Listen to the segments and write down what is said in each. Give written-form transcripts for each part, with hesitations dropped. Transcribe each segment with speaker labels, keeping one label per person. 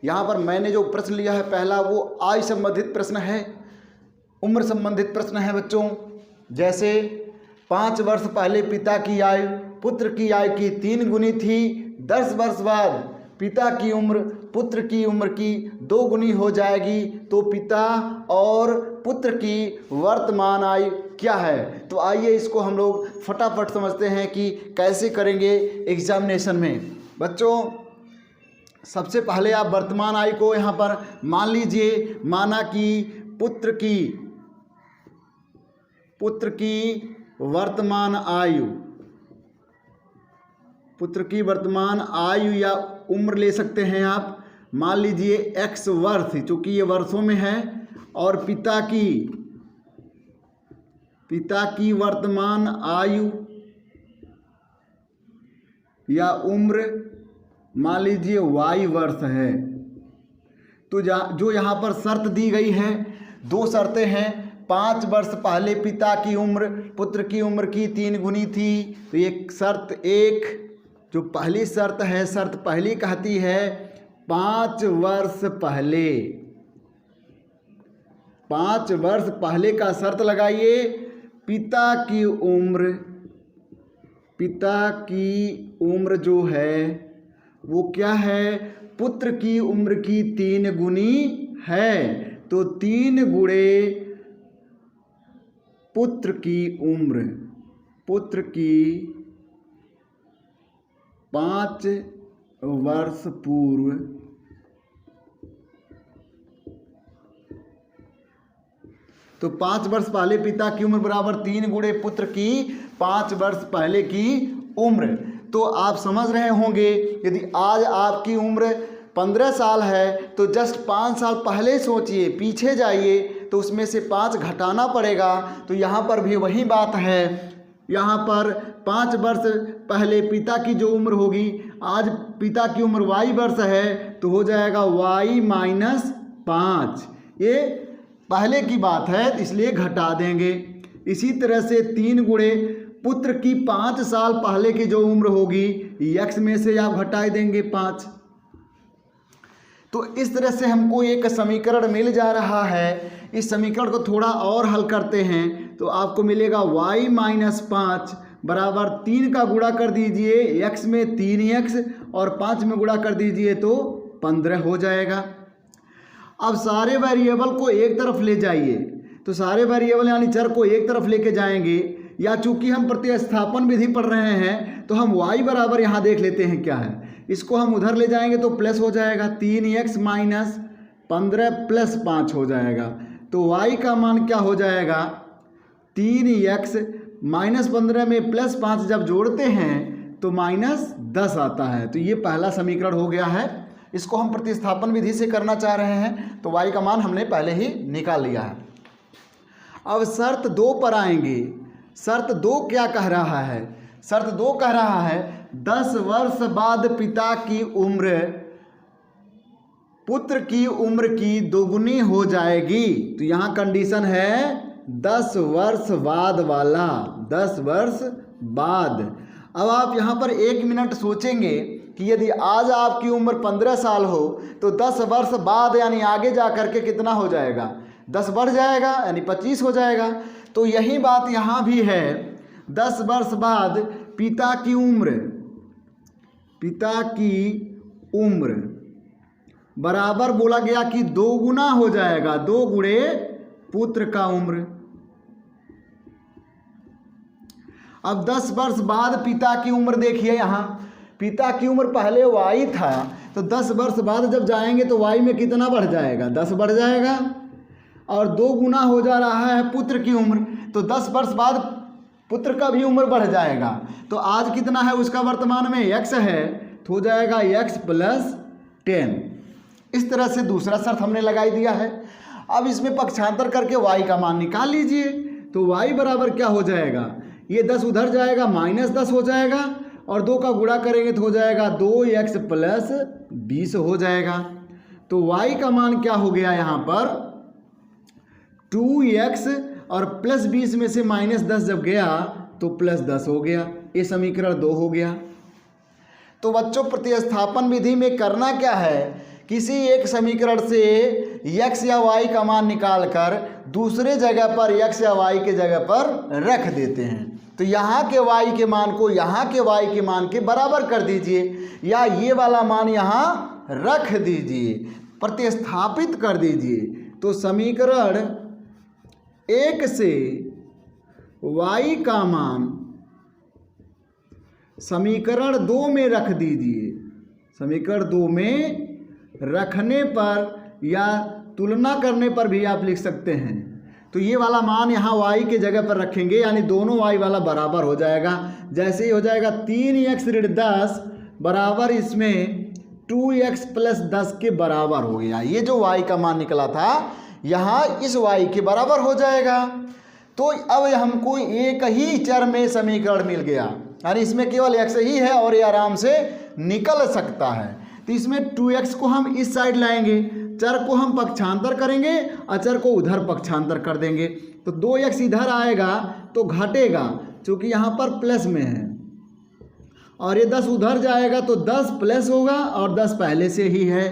Speaker 1: यहाँ पर मैंने जो प्रश्न लिया है पहला वो आयु संबंधित प्रश्न है, उम्र संबंधित प्रश्न है बच्चों। जैसे 5 वर्ष पहले पिता की आयु पुत्र की आयु की 3 गुनी थी, 10 वर्ष बाद पिता की उम्र पुत्र की उम्र की 2 गुनी हो जाएगी, तो पिता और पुत्र की वर्तमान आयु क्या है। तो आइए इसको हम लोग फटाफट समझते हैं कि कैसे करेंगे एग्जामिनेशन में। बच्चों सबसे पहले आप वर्तमान आयु को यहाँ पर मान लीजिए, माना कि पुत्र की वर्तमान आयु, पुत्र की वर्तमान आयु या उम्र ले सकते हैं आप, मान लीजिए x वर्ष, चूंकि ये वर्षों में है, और पिता की वर्तमान आयु या उम्र मान लीजिए y वर्ष है। तो जो यहाँ पर शर्त दी गई है, 2 शर्तें हैं। 5 वर्ष पहले पिता की उम्र पुत्र की उम्र की 3 गुनी थी, तो ये शर्त एक जो पहली शर्त है, शर्त पहली कहती है 5 वर्ष पहले, 5 वर्ष पहले का शर्त लगाइए। पिता की उम्र जो है वो क्या है, पुत्र की उम्र की 3 गुनी है, तो 3 गुणे पुत्र की उम्र, पुत्र की 5 वर्ष पूर्व तो 5 वर्ष पहले पिता की उम्र बराबर 3 गुणे पुत्र की 5 वर्ष पहले की उम्र। तो आप समझ रहे होंगे, यदि आज आपकी उम्र 15 साल है तो जस्ट 5 साल पहले सोचिए, पीछे जाइए तो उसमें से 5 घटाना पड़ेगा। तो यहाँ पर भी वही बात है, यहाँ पर 5 वर्ष पहले पिता की जो उम्र होगी, आज पिता की उम्र y वर्ष है, तो हो जाएगा y-5। ये पहले की बात है इसलिए घटा देंगे। इसी तरह से 3 गुणे पुत्र की 5 साल पहले की जो उम्र होगी, x में से आप घटा देंगे 5। तो इस तरह से हमको एक समीकरण मिल जा रहा है। इस समीकरण को थोड़ा और हल करते हैं तो आपको मिलेगा y-5 बराबर 3 का गुणा कर दीजिए, x में 3x और 5 में गुणा कर दीजिए तो 15 हो जाएगा। अब सारे वेरिएबल को एक तरफ ले जाइए, तो सारे वेरिएबल यानी चर को एक तरफ लेके जाएंगे, या चूंकि हम प्रतिस्थापन विधि पढ़ रहे हैं तो हम y बराबर यहाँ देख लेते हैं क्या है, इसको हम उधर ले जाएंगे तो प्लस हो जाएगा, 3x माइनस 15 प्लस 5 हो जाएगा। तो y का मान क्या हो जाएगा, 3x माइनस 15 में प्लस 5 जब जोड़ते हैं तो -10 आता है। तो ये पहला समीकरण हो गया है। इसको हम प्रतिस्थापन विधि से करना चाह रहे हैं तो y का मान हमने पहले ही निकाल लिया है। अब शर्त 2 पर आएंगे। शर्त 2 क्या कह रहा है, शर्त 2 कह रहा है 10 वर्ष बाद पिता की उम्र पुत्र की उम्र की 2 गुनी हो जाएगी। तो यहाँ कंडीशन है 10 वर्ष बाद वाला, 10 वर्ष बाद। अब आप यहाँ पर 1 मिनट सोचेंगे कि यदि आज आपकी उम्र 15 साल हो तो 10 वर्ष बाद यानी आगे जा कर के कितना हो जाएगा, 10 बढ़ जाएगा यानी 25 हो जाएगा। तो यही बात यहाँ भी है, 10 वर्ष बाद पिता की उम्र बराबर बोला गया कि 2 गुना हो जाएगा, 2 गुणे पुत्र का उम्र। अब 10 वर्ष बाद पिता की उम्र देखिए, यहाँ पिता की उम्र पहले y था, तो 10 वर्ष बाद जब जाएंगे तो y में कितना बढ़ जाएगा, 10 बढ़ जाएगा, और 2 गुना हो जा रहा है पुत्र की उम्र, तो 10 वर्ष बाद पुत्र का भी उम्र बढ़ जाएगा। तो आज कितना है उसका वर्तमान में x है, तो हो जाएगा x + 10। इस तरह से दूसरा शर्त हमने लगाई दिया है। अब इसमें पक्षांतर करके y का मान निकाल लीजिए। तो y बराबर क्या हो जाएगा, ये 10 उधर जाएगा, -10 हो जाएगा, और 2 का गुणा करेंगे तो हो जाएगा 2x + 20 हो जाएगा। तो y का मान क्या हो गया यहाँ पर 2x, और +20 में से -10 जब गया तो +10 हो गया। ये समीकरण 2 हो गया। तो बच्चों प्रतिस्थापन विधि में करना क्या है किसी एक समीकरण से x या y का मान निकालकर दूसरे जगह पर x या y के जगह पर रख देते हैं। तो यहाँ के y के मान को यहाँ के y के मान के बराबर कर दीजिए, या ये वाला मान यहाँ रख दीजिए, प्रतिस्थापित कर दीजिए। तो समीकरण 1 से y का मान समीकरण 2 में रख दीजिए। समीकरण 2 में रखने पर या तुलना करने पर भी आप लिख सकते हैं। तो ये वाला मान यहाँ y के जगह पर रखेंगे, यानी दोनों y वाला बराबर हो जाएगा। जैसे ही हो जाएगा 3x ऋण 10 बराबर इसमें 2x प्लस 10 के बराबर हो गया। ये जो y का मान निकला था यहाँ इस y के बराबर हो जाएगा। तो अब हमको एक ही चर में समीकरण मिल गया, यानी इसमें केवल x ही है और ये आराम से निकल सकता है। तो इसमें 2x को हम इस साइड लाएंगे, चर को हम पक्षांतर करेंगे, अचर को उधर पक्षांतर कर देंगे। तो 2x इधर आएगा तो घटेगा, क्योंकि यहाँ पर प्लस में है, और ये 10 उधर जाएगा तो 10 प्लस होगा और 10 पहले से ही है।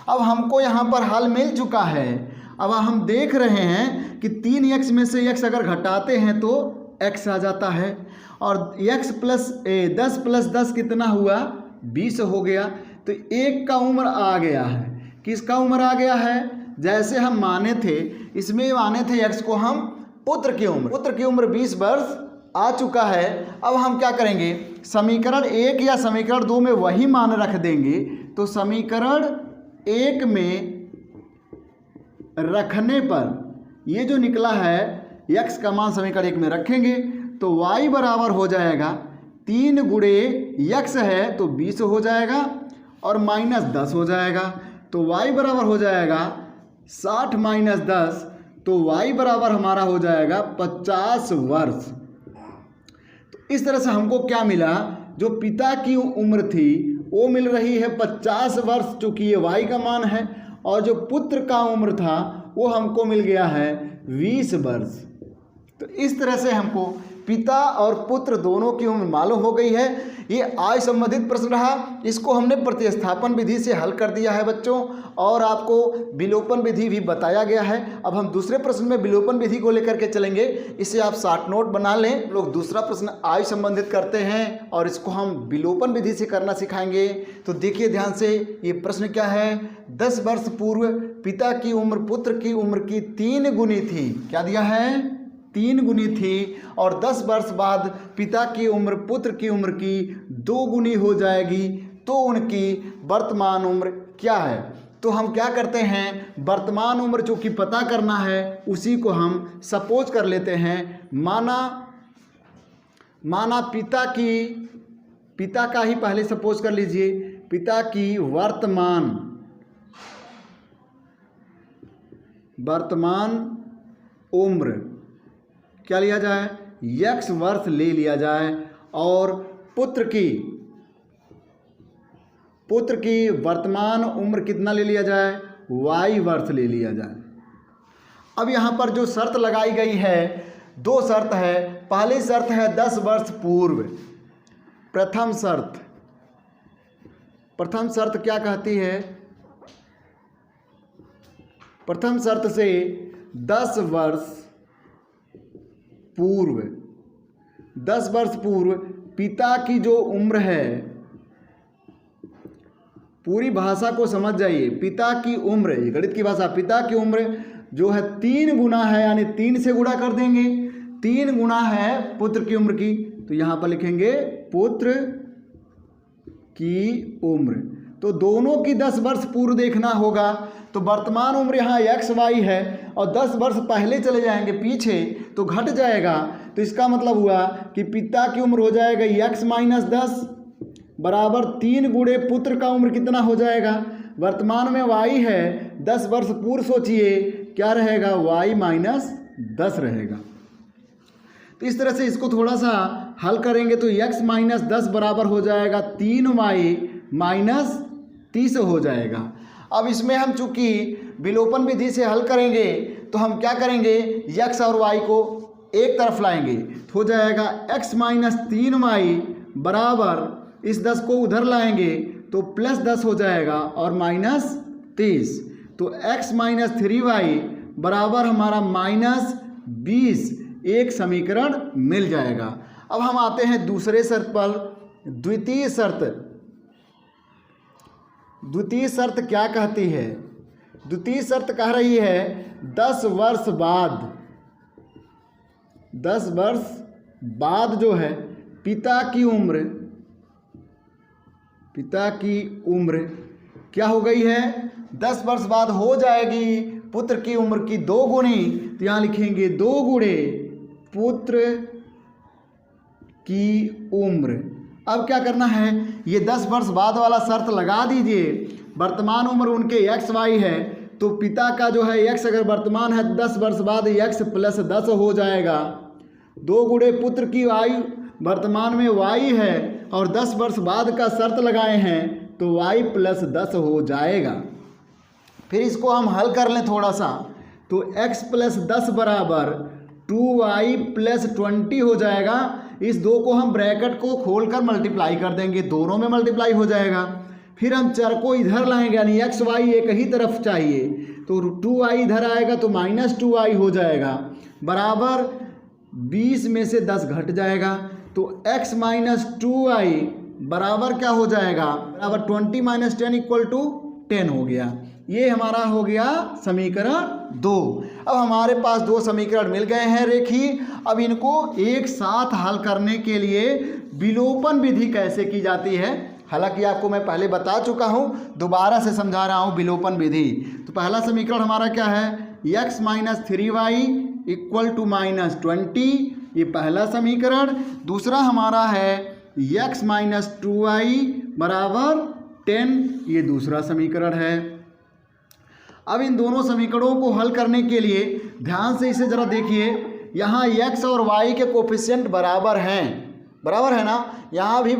Speaker 1: अब हमको यहाँ पर हल मिल चुका है। अब हम देख रहे हैं कि 3x में से x अगर घटाते हैं तो x आ जाता है, और x प्लस 10 प्लस 10 कितना हुआ, 20 हो गया। तो एक का उम्र आ गया है। किसका उम्र आ गया है, जैसे हम माने थे इसमें माने थे x को हम पुत्र की उम्र 20 वर्ष आ चुका है। अब हम क्या करेंगे, समीकरण 1 या समीकरण 2 में वही मान रख देंगे। तो समीकरण 1 में रखने पर ये जो निकला है x का मान समीकरण 1 में रखेंगे तो y बराबर हो जाएगा 3 गुणे x है तो 20 हो जाएगा और माइनस 10 हो जाएगा। तो y बराबर हो जाएगा 60 माइनस 10, तो y बराबर हमारा हो जाएगा 50 वर्ष। तो इस तरह से हमको क्या मिला, जो पिता की उम्र थी वो मिल रही है 50 वर्ष, चूँकि ये y का मान है, और जो पुत्र का उम्र था वो हमको मिल गया है 20 वर्ष। तो इस तरह से हमको पिता और पुत्र दोनों की उम्र मालूम हो गई है। ये आय संबंधित प्रश्न रहा, इसको हमने प्रतिस्थापन विधि से हल कर दिया है बच्चों, और आपको विलोपन विधि भी बताया गया है। अब हम दूसरे प्रश्न में विलोपन विधि को लेकर के चलेंगे, इससे आप शॉर्ट नोट बना लें। लोग दूसरा प्रश्न आय संबंधित करते हैं और इसको हम विलोपन विधि से करना सिखाएंगे। तो देखिए ध्यान से, ये प्रश्न क्या है, 10 वर्ष पूर्व पिता की उम्र पुत्र की उम्र की 3 गुनी थी। क्या दिया है, 3 गुनी थी, और 10 वर्ष बाद पिता की उम्र पुत्र की उम्र की 2 गुनी हो जाएगी, तो उनकी वर्तमान उम्र क्या है। तो हम क्या करते हैं, वर्तमान उम्र जो कि पता करना है उसी को हम सपोज कर लेते हैं। माना पिता का ही पहले सपोज कर लीजिए, पिता की वर्तमान उम्र क्या लिया जाए, x वर्ष ले लिया जाए, और पुत्र की वर्तमान उम्र कितना ले लिया जाए, y वर्ष ले लिया जाए। अब यहाँ पर जो शर्त लगाई गई है, 2 शर्त है। पहली शर्त है 10 वर्ष पूर्व। प्रथम शर्त क्या कहती है, प्रथम शर्त से 10 वर्ष पूर्व पिता की जो उम्र है, पूरी भाषा को समझ जाइए, पिता की उम्र, ये गणित की भाषा, पिता की उम्र जो है 3 गुना है, यानी 3 से गुणा कर देंगे। 3 गुना है पुत्र की उम्र की, तो यहाँ पर लिखेंगे पुत्र की उम्र। तो दोनों की 10 वर्ष पूर्व देखना होगा। तो वर्तमान उम्र यहाँ XY है, और 10 वर्ष पहले चले जाएंगे पीछे तो घट जाएगा। तो इसका मतलब हुआ कि पिता की उम्र हो जाएगा x माइनस 10 बराबर 3 गुणे पुत्र का उम्र कितना हो जाएगा, वर्तमान में y है, 10 वर्ष पूर्व सोचिए क्या रहेगा, y माइनस 10 रहेगा। तो इस तरह से इसको थोड़ा सा हल करेंगे तो x माइनस 10 बराबर हो जाएगा 3y माइनस 30 हो जाएगा। अब इसमें हम चूंकि विलोपन विधि से हल करेंगे तो हम क्या करेंगे, x और y को एक तरफ लाएंगे, तो हो जाएगा x माइनस 3y बराबर, इस 10 को उधर लाएंगे तो प्लस 10 हो जाएगा और माइनस 30। तो x माइनस 3y बराबर हमारा -20 एक समीकरण मिल जाएगा। अब हम आते हैं दूसरे शर्त पर। द्वितीय शर्त क्या कहती है? द्वितीय शर्त कह रही है 10 वर्ष बाद जो है पिता की उम्र क्या हो गई है? 10 वर्ष बाद हो जाएगी पुत्र की उम्र की 2 गुनी। तो यहाँ लिखेंगे 2 गुणे पुत्र की उम्र। अब क्या करना है? ये 10 वर्ष बाद वाला शर्त लगा दीजिए। वर्तमान उम्र उनके XY है, तो पिता का जो है x अगर वर्तमान है 10 वर्ष बाद x प्लस 10 हो जाएगा। 2 गुणे पुत्र की आयु वर्तमान में y है और 10 वर्ष बाद का शर्त लगाए हैं तो y प्लस 10 हो जाएगा। फिर इसको हम हल कर लें थोड़ा सा, तो x प्लस 10 बराबर 2y प्लस 20 हो जाएगा। इस 2 को हम ब्रैकेट को खोलकर मल्टीप्लाई कर देंगे, दोनों में मल्टीप्लाई हो जाएगा। फिर हम चर को इधर लाएंगे, यानी एक्स वाई एक ही तरफ चाहिए, तो 2y इधर आएगा तो -2y हो जाएगा, बराबर 20 में से 10 घट जाएगा। तो x माइनस 2y बराबर क्या हो जाएगा? बराबर 20 - 10 = 10 हो गया। ये हमारा हो गया समीकरण 2। अब हमारे पास 2 समीकरण मिल गए हैं रेखीय। अब इनको एक साथ हल करने के लिए विलोपन विधि कैसे की जाती है, हालांकि आपको मैं पहले बता चुका हूं, दोबारा से समझा रहा हूं विलोपन विधि। तो पहला समीकरण हमारा क्या है? x - 3y = -20, ये पहला समीकरण। दूसरा हमारा है x - 2y बराबर 10, ये दूसरा समीकरण है। अब इन दोनों समीकरणों को हल करने के लिए ध्यान से इसे ज़रा देखिए। यहाँ x और y के कोफिशिएंट बराबर हैं, बराबर है ना? यहाँ भी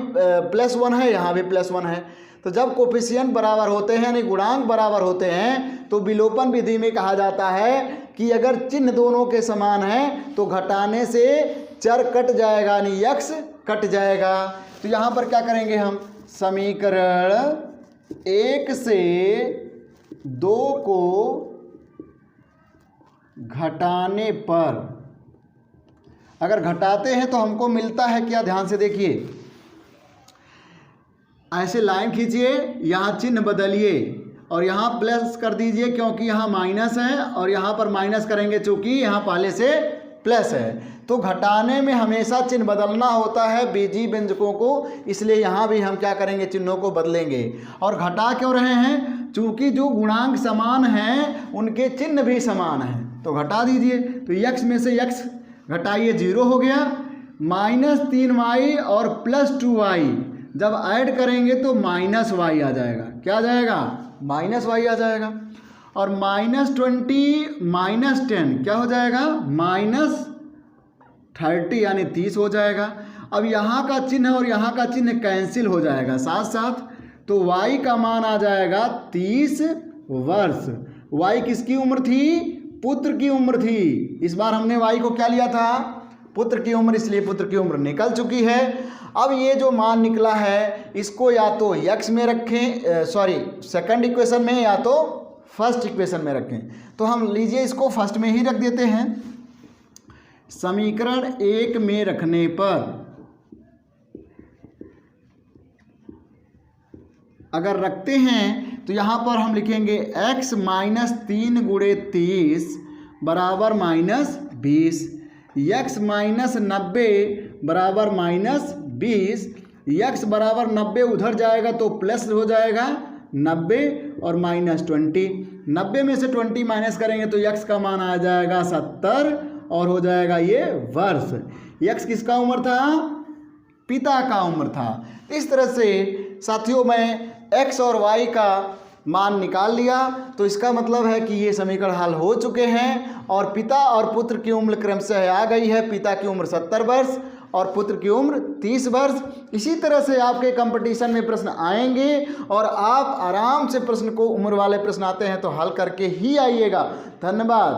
Speaker 1: +1 है, यहाँ भी +1 है। तो जब कोफिशिएंट बराबर होते हैं यानी गुणांक बराबर होते हैं तो विलोपन विधि में कहा जाता है कि अगर चिन्ह दोनों के समान हैं तो घटाने से चर कट जाएगा, यानी x कट जाएगा। तो यहाँ पर क्या करेंगे हम? समीकरण 1 से 2 को घटाने पर, अगर घटाते हैं तो हमको मिलता है क्या? ध्यान से देखिए, ऐसे लाइन खींचिए, यहाँ चिन्ह बदलिए और यहाँ प्लस कर दीजिए क्योंकि यहाँ माइनस है, और यहाँ पर माइनस करेंगे चूंकि यहाँ पहले से प्लस है। तो घटाने में हमेशा चिन्ह बदलना होता है बीजीय व्यंजकों को, इसलिए यहाँ भी हम क्या करेंगे? चिन्हों को बदलेंगे। और घटा क्यों रहे हैं? चूंकि जो गुणांक समान हैं उनके चिन्ह भी समान हैं, तो घटा दीजिए। तो x में से x घटाइए, 0 हो गया। -3y और +2y जब ऐड करेंगे तो -y आ जाएगा। क्या आ जाएगा? -y आ जाएगा। और -20 -10 क्या हो जाएगा? -30 यानी 30 हो जाएगा। अब यहाँ का चिन्ह और यहाँ का चिन्ह कैंसिल हो जाएगा साथ साथ, तो y का मान आ जाएगा 30 वर्ष। y किसकी उम्र थी? पुत्र की उम्र थी। इस बार हमने y को क्या लिया था? पुत्र की उम्र, इसलिए पुत्र की उम्र निकल चुकी है। अब ये जो मान निकला है इसको या तो x में रखें, सेकंड इक्वेशन में, या तो फर्स्ट इक्वेशन में रखें। तो हम लीजिए इसको फर्स्ट में ही रख देते हैं। समीकरण 1 में रखने पर अगर रखते हैं तो यहाँ पर हम लिखेंगे x - 3 × 30 बराबर -20, x - 90 बराबर -20, x बराबर 90 उधर जाएगा तो प्लस हो जाएगा 90 और -20। 90 में से 20 माइनस करेंगे तो x का मान आ जाएगा 70 और हो जाएगा ये वर्ष। x किसका उम्र था? पिता का उम्र था। इस तरह से साथियों मैं x और y का मान निकाल लिया, तो इसका मतलब है कि ये समीकरण हल हो चुके हैं और पिता और पुत्र की उम्र क्रमशः आ गई है। पिता की उम्र 70 वर्ष और पुत्र की उम्र 30 वर्ष। इसी तरह से आपके कंपटीशन में प्रश्न आएंगे और आप आराम से प्रश्न को, उम्र वाले प्रश्न आते हैं तो हल करके ही आइएगा। धन्यवाद।